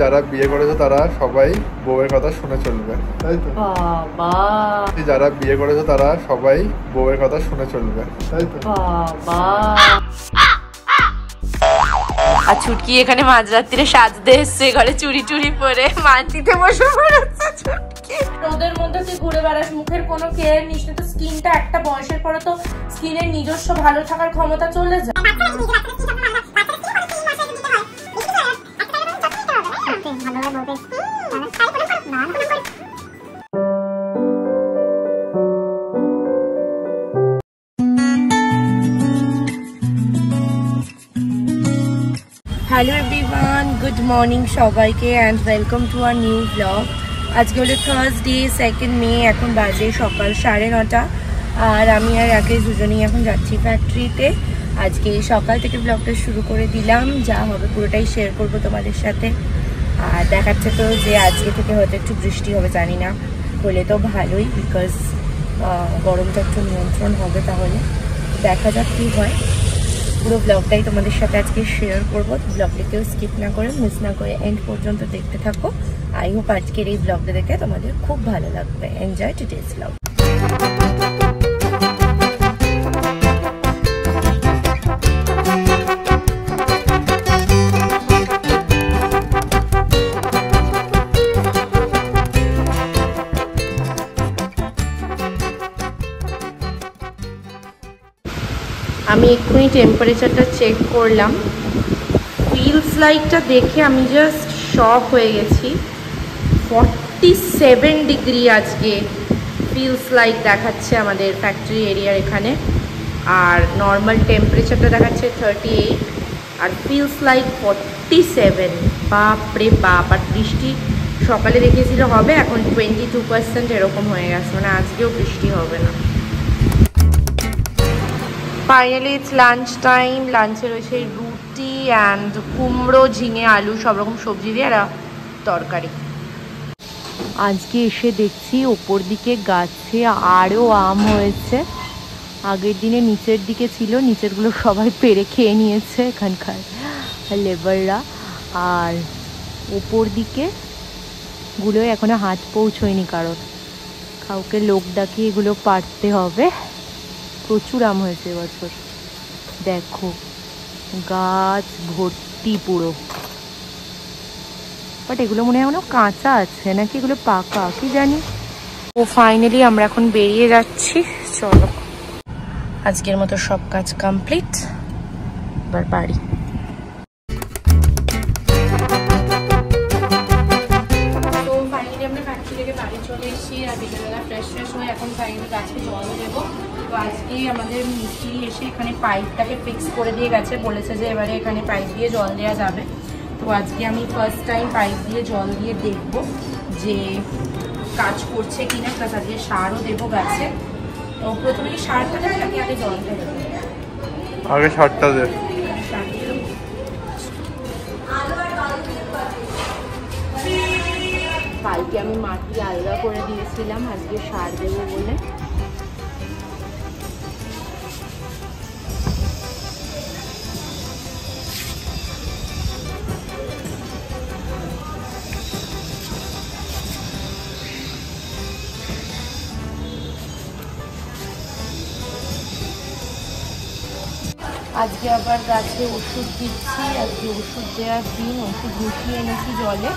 যারা বিয়ে করেছে তারা সবাই বউয়ের কথা শুনে চলবে, তাই তো? বাবা, যারা বিয়ে করেছে তারা সবাই বউয়ের কথা শুনে চলবে, তাই তো? বাবা। আর ছুটকি এখানে মাঝরাত্রিরে সাজতে এসছে, ঘরে চুরি টুরি পরে মাটিতে বসে পড়েছে ছুটকি। রোদের মধ্যে তুই ঘুরে বেড়াস, মুখের কোনো কেয়ার নিস না, তো স্কিনটা একটা বয়সের পরে তো স্কিনের নিজস্ব ভালো থাকার ক্ষমতা চলে যায়। হ্যালো এভরিওয়ান, গুড মর্নিং সবাইকে and welcome to our new blog. আজকে হলো থার্সডে 2 মে, এখন বাজে সকাল 9:30 আর আমি আর রাকেশ দুজনেই এখন যাচ্ছি ফ্যাক্টরিতে। আজকে সকাল থেকে ব্লগটা শুরু করে দিলাম, যা হবে পুরোটাই শেয়ার করবো তোমাদের সাথে। আর দেখাচ্ছে তো যে আজকে থেকে হয়তো একটু বৃষ্টি হবে, জানি না, হলে তো ভালোই, বিকজ গরমটা একটু নিয়ন্ত্রণ হবে। তাহলে দেখা যাক কী হয়। পুরো ব্লগটাই তোমাদের সাথে আজকে শেয়ার করবো, ব্লগটাকেও স্কিপ না করে, মিস না করে এন্ড পর্যন্ত দেখতে থাকো। আই হোপ আজকের এই ব্লগটা দেখে তোমাদের খুব ভালো লাগবে। Enjoy today's blog. আমি এক্ষুনি টেম্পারেচারটা চেক করলাম, ফিলস লাইকটা দেখে আমি জাস্ট শক হয়ে গেছি। 47 ডিগ্রি আজকে ফিলস লাইক দেখাচ্ছে আমাদের ফ্যাক্টরি এরিয়ার এখানে, আর নর্মাল টেম্পারেচারটা দেখাচ্ছে 38 আর ফিলস লাইক 47। বাপরে বাপ! আর বৃষ্টি সকালে দেখিয়েছিল হবে, এখন 22% এরকম হয়ে গেছে, মানে আজকেও বৃষ্টি হবে না। Finally it's lunch time. লাঞ্চে রয়েছে রুটি অ্যান্ড কুমড়ো, ঝিঙে, আলু, সব রকম সবজি দিয়ে আর তরকারি। আজকে এসে দেখছি ওপর দিকে গাছে আরও আম হয়েছে। আগের দিনে নিচের দিকে ছিল, নিচেরগুলো সবাই পেড়ে খেয়ে নিয়েছে এখানকার লেবাররা, আর ওপর দিকে গুলো এখনো হাত পৌঁছয়নি কারোর, কাউকে লোক ডাকিয়ে এগুলো পাড়তে হবে। প্রচুর আম হয়েছে এবছর, দেখো গাছ ভর্তি পুরো। বাট এগুলো মনে হয় এখনো কাঁচা আছে নাকি এগুলো পাকা, কি জানি। ও ফাইনালি আমরা এখন বেরিয়ে যাচ্ছি, চলো। আজকের মতো সব কাজ কমপ্লিট, এবার বাড়ি। তো ফাইনালি আমরা ফ্যাক্টরি থেকে বাড়ি চলে এসেছি, আর বিকেলবেলা ফ্রেশ হয়ে এখন ফাইনালি গাছে জল দেবো। তো আজকে আমাদের মিস্ত্রি এসে এখানে পাইপটাকে ফিক্স করে দিয়ে গেছে, বলেছে যে এবারে এখানে পাইপ দিয়ে জল দেওয়া যাবে। তো আজকে আমি ফার্স্ট টাইম পাইপ দিয়ে জল দিয়ে দেখবো যে কাজ করছে কিনা, প্লাস আজকে সারও দেবো গাছে। তো প্রথমে কি সারটা দেবে নাকি আগে জলটা দেবো? আগে সারটা দে। কালকে আমি মাটি আলগা করে দিয়েছিলাম, আজকে সার দেবো বলে। আজকে আবার গাছে ওষুধ দিচ্ছি, আজকে ওষুধ দেওয়ার দিন, ওষুধ মিশিয়ে এনেছি জলে।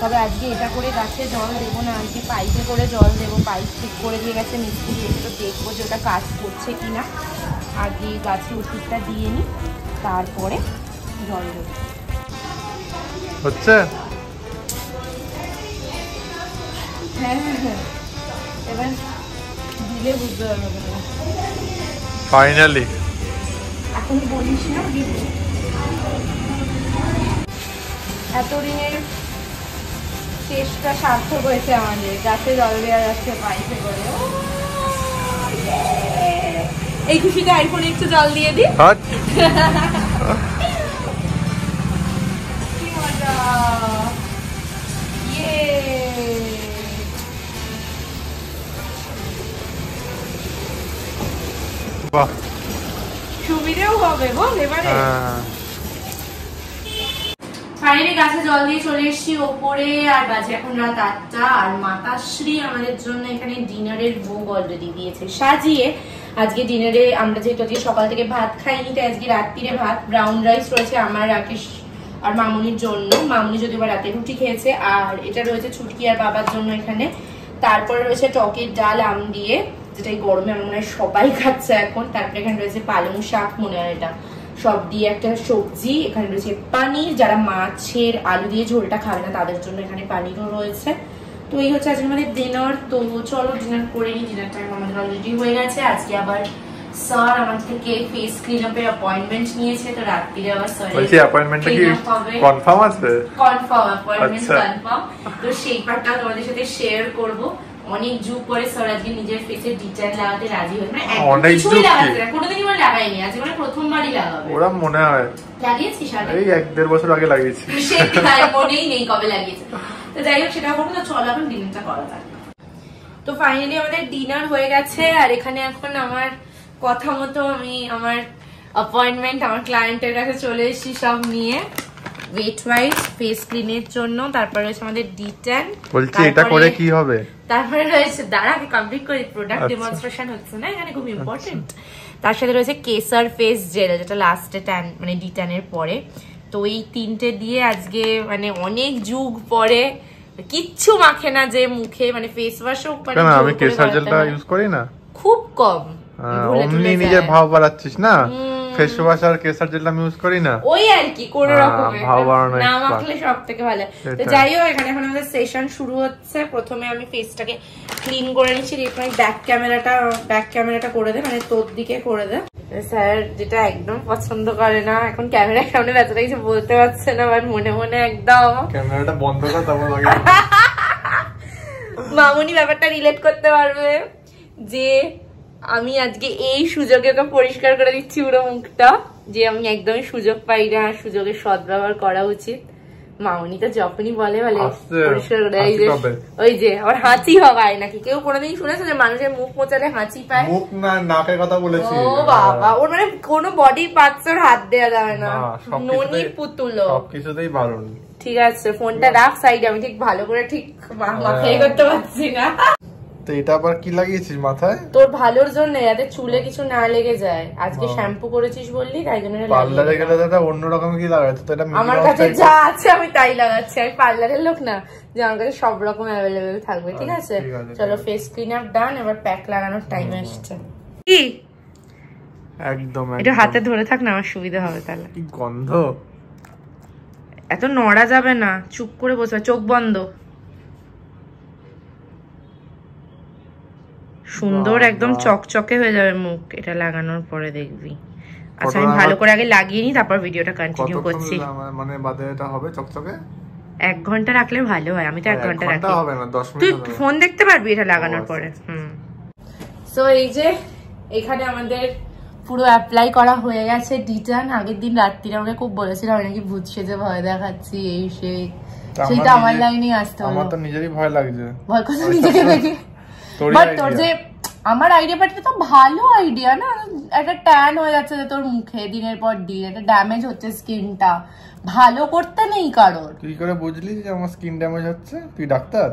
তবে আজকে এটা করে গাছে জল দেবো না, আজকে পাইপে করে জল দেবো। পাইপ ঠিক করে দিয়ে গেছে মিস্ত্রি, এসে তো দেখবো যে ওটা কাজ করছে কিনা। আগে গাছে ওষুধটা দিয়ে নিই, তারপরে জল দেবো। হচ্ছে? হ্যাঁ হ্যাঁ হ্যাঁ, এবার দিলে বুঝতে পারবে না। ফাইনালি এখন বলিস না, এতদিনের চেষ্টা সার্থক হয়েছে আমাদের, গাছে জল দেওয়া যাচ্ছে পাইপে করে। এই খুশিতে আইফোনে একটু জল দিয়ে দিই। কি মজা! বাহ, সুবিধেও হবে বল এবারে। ফাইনালি গাছে জল দিয়ে চলে এসেছি ওপরে, আর বাজে এখন রাত 8টা। আর মাতাশ্রী আমাদের জন্য এখানে ডিনারের ভোগ অলরেডি দিয়েছে সাজিয়ে। আজকে ডিনারে আমরা যেহেতু আজকে সকাল থেকে ভাত খাইনি, তাই আজকে রাত্রিরে ভাত ব্রাউন রাইস রয়েছে আমার, রাকেশ আর মামুনির জন্য। মামুনি যদিও বা রাতে রুটি খেয়েছে। আর এটা রয়েছে ছুটকি আর বাবার জন্য এখানে। তারপরে রয়েছে টকের ডাল আম দিয়ে, যেটা এই গরমে আমার মনে হয় সবাই খাচ্ছে এখন। তারপরে এখানে রয়েছে পালং শাক, মনে হয় এটা, সব দিয়ে একটা সবজি। এখানে রয়েছে পানির, যারা মাছের আলু দিয়ে ঝোলটা খাবে না তাদের জন্য এখানে পানিরও রয়েছে। তো এই হচ্ছে আজকে আমাদের ডিনার। তো চলো ডিনার করে নিই। ডিনার টাইম আমাদের অলরেডি হয়ে গেছে। আজকে আবার স্যার আমার থেকে ফেস ক্লিনআপের অ্যাপয়েন্টমেন্ট নিয়েছে, তো রাত্রিরে আবার স্যারের বলছি অ্যাপয়েন্টমেন্টটা কি কনফার্ম আছে? Confirm appointment confirm. তো সেই পার্টটা তোমাদের সাথে শেয়ার করব। অনেক যুগ পরে স্যার আজকে নিজের ফেসে ডিটেইল লাগাতে রাজি হয়েছে, মানে অনেক যুগ লাগাতে না, কোনোদিনই মানে লাগাইনি, আজকে মানে প্রথমবারই লাগাবে। ওরা মনে হয় লাগিয়েছিস আগে? এই 1-1.5 বছর আগে লাগিয়েছি, সেটাই মনেই নেই কবে লাগিয়েছে। তো যাই হোক, সেটা করবো। তো চলো এখন ডিনারটা করা যাক। তো ফাইনালি আমাদের ডিনার হয়ে গেছে। আর এখানে এখন আমার কথা মতো আমি আমার অ্যাপয়েন্টমেন্ট, আমার ক্লায়েন্টের কাছে চলে এসেছি সব নিয়ে। ওয়েট ওয়াইজ ফেস ক্লিনের জন্য। তারপরে রয়েছে আমাদের ডিটেন। বলছি এটা করে কি হবে? তারপরে রয়েছে, দাঁড়া আগে কমপ্লিট করি, প্রোডাক্ট ডেমনস্ট্রেশন হচ্ছে না এখানে, খুব ইম্পর্টেন্ট। তার সাথে রয়েছে কেসার ফেস জেল, যেটা লাস্টে ট্যান মানে ডিটেনের পরে। তো এই তিনটে দিয়ে আজকে মানে অনেক যুগ পরে, কিচ্ছু মাখে না যে মুখে, মানে ফেস ওয়াশও মানে আমি কেসার জেলটা ইউজ করি না, খুব কম। অমনি নিজের ভাব বাড়াচ্ছিস না, ফেস ওয়াশ আর কেসার জেল আমি ইউজ করি না, ওই আর কি কোন রকমের ভাব বাড়ানো না মাখলে সবথেকে ভালো। তো যাই হোক, এখানে এখন আমাদের সেশন শুরু হচ্ছে। প্রথমে আমি ফেসটাকে ক্লিন করে নিচ্ছি। এখানে ব্যাক ক্যামেরাটা করে দে, মানে তোর দিকে করে দে। স্যার যেটা একদম পছন্দ করে না, এখন ক্যামেরার সামনে ব্যথাটা কিছু বলতে পারছে না, বাট মনে মনে একদম ক্যামেরাটা বন্ধ কর, তারপর আগে মামুনি ব্যাপারটা রিলেট করতে পারবে যে আমি আজকে এই সুযোগে ওকে পরিষ্কার করে দিচ্ছি পুরো মুখটা, যে আমি একদমই সুযোগ পাই না, সুযোগের সদ্ব্যবহার করা উচিত। মামুনি তো যখনই বলে পরিষ্কার করে, ওই যে আমার হাঁচি হয় নাকি, কেউ কোনোদিন শুনেছে যে মানুষের মুখ মোচালে হাঁচি পায়? মুখ না, নাকের কথা বলেছি। ও বাবা, ওর মানে কোনো বডি পার্টস ওর হাত দেওয়া যাবে না, ননি পুতুলো, সবকিছুতেই বারণ। ঠিক আছে, ফোনটা রাখ সাইডে, আমি ঠিক ভালো করে ঠিক মাথায় করতে পারছি না। তো এটা আবার কি লাগিয়েছিস মাথায়? তোর ভালোর জন্য, যাতে চুলে কিছু না লেগে যায়। আজকে শ্যাম্পু করেছিস বললি, তাই জন্য পার্লারে গেলে তো অন্যরকম কি লাগাচ্ছে, তো এটা আমার কাছে যা আছে আমি তাই লাগাচ্ছি। আমি পার্লারের লোক না যে আমার কাছে সব রকম অ্যাভেলেবেল থাকবে। ঠিক আছে, চলো ফেস ক্লিন আপ ডান, এবার প্যাক লাগানোর টাইম আসছে। কি একদম এটা হাতে ধরে থাক না, আমার সুবিধা হবে। তাহলে কি গন্ধ, এত নড়া যাবে না, চুপ করে বসে, চোখ বন্ধ। সুন্দর একদম চকচকে হয়ে যাবে মুখ এটা লাগানোর পরে, দেখবি। আচ্ছা আমি ভালো করে আগে লাগিয়ে নি, তারপর ভিডিওটা কন্টিনিউ করছি। মানে বাদে এটা হবে চকচকে? 1 ঘন্টা রাখলে ভালো হয়। আমি তো 1 ঘন্টা রাখি। হবে না, 10 মিনিট। তুই ফোন দেখতে পারবি এটা লাগানোর পরে। সো এই যে এখানে আমাদের পুরো অ্যাপ্লাই করা হয়ে গেছে ডিটান। আগের দিন রাত্রিরে আমাকে খুব বলেছিল আমি নাকি ভূত সেজে ভয় দেখাচ্ছি, এই সেই, সেটা আমার লাইনেই আসতে হলো। আমার তো নিজেরই ভয় লাগছে, ভয় করছে নিজেকে দেখে। বাট তোর যে আমার আইডিয়াটা তো ভালো আইডিয়া না, একটা ট্যান হয়ে যাচ্ছে যে তোর মুখে দিনের পর দিন, একটা ড্যামেজ হচ্ছে স্কিনটা, ভালো করতে নেই কারোর। তুই করে বুঝলি যে আমার স্কিন ড্যামেজ হচ্ছে? তুই ডাক্তার?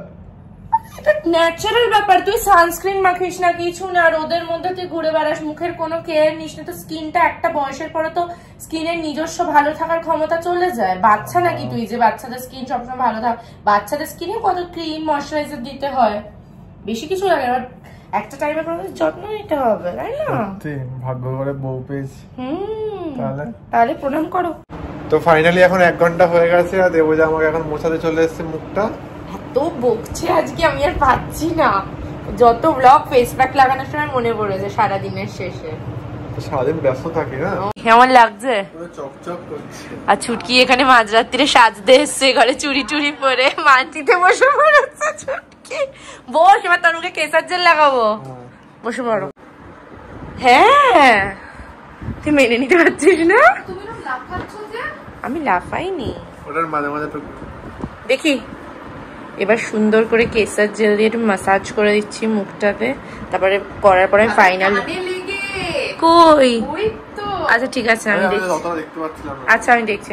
এটা ন্যাচারাল ব্যাপার। তুই সানস্ক্রিন মাখিস না, কিছু না, রোদের মধ্যে তুই ঘুরে বেড়াস, মুখের কোনো কেয়ার নিস না, তো স্কিনটা একটা বয়সের পরে তো স্কিনের নিজস্ব ভালো থাকার ক্ষমতা চলে যায়। বাচ্চা নাকি তুই যে বাচ্চাদের স্কিন সবসময় ভালো থাক? বাচ্চাদের স্কিনে কত ক্রিম ময়শ্চারাইজার দিতে হয়, বেশি কিছু লাগে না, একটা টাইমে কোনো যত্ন নিতে হবে, তাই না? ভাগ্য করে বউ পেয়েছি। তাহলে প্রণাম করো। তো ফাইনালি এখন 1 ঘন্টা হয়ে গেছে, আর দেবজা আমাকে এখন মোছাতে চলে এসেছে মুখটা। এত বকছে আজকে, আমি আর পাচ্ছি না। যত ব্লগ ফেস প্যাক লাগানোর সময় মনে পড়েছে সারাদিনের শেষে। সারাদিন ব্যস্ত থাকি না। কেমন লাগছে? চকচক করছে। আর ছুটকি এখানে মাঝরাত্রিরে সাজতে এসছে, ঘরে চুরি টুরি পরে মাটিতে বসে পড়েছে। ছুটকি বস, এবার তোর মুখে কেসার জেল লাগাবো, বসে পড়ো। হ্যাঁ, তুই মেনে নিতে পারছিস না? আমি লাফাইনি, ওটার মাঝে মাঝে দেখি। এবার সুন্দর করে কেসার জেল দিয়ে একটু মাসাজ করে দিচ্ছি মুখটাতে, তারপরে করার পরে ফাইনাল। কই? আচ্ছা ঠিক আছে, আমি দেখছি। আচ্ছা আমি দেখছি।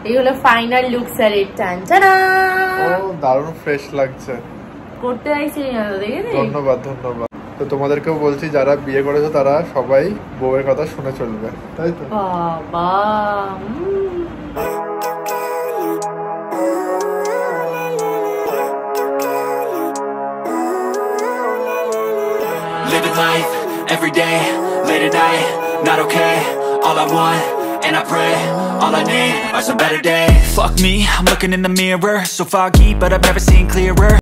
এই হলো ফাইনাল লুক স্যারের। টানটানা, ও দারুণ ফ্রেশ লাগছে। করতে আইছি দেখেছিস? ধন্যবাদ ধন্যবাদ। তো তোমাদেরকেও বলছি যারা বিয়ে করেছো তারা সবাই বউয়ের কথা শুনে চলবে, তাই তো? বাবা Living life, every day, late at night, not okay. All I want, and I pray, all I need are some better days. Fuck me, I'm looking in the mirror, so foggy, but I've never seen clearer.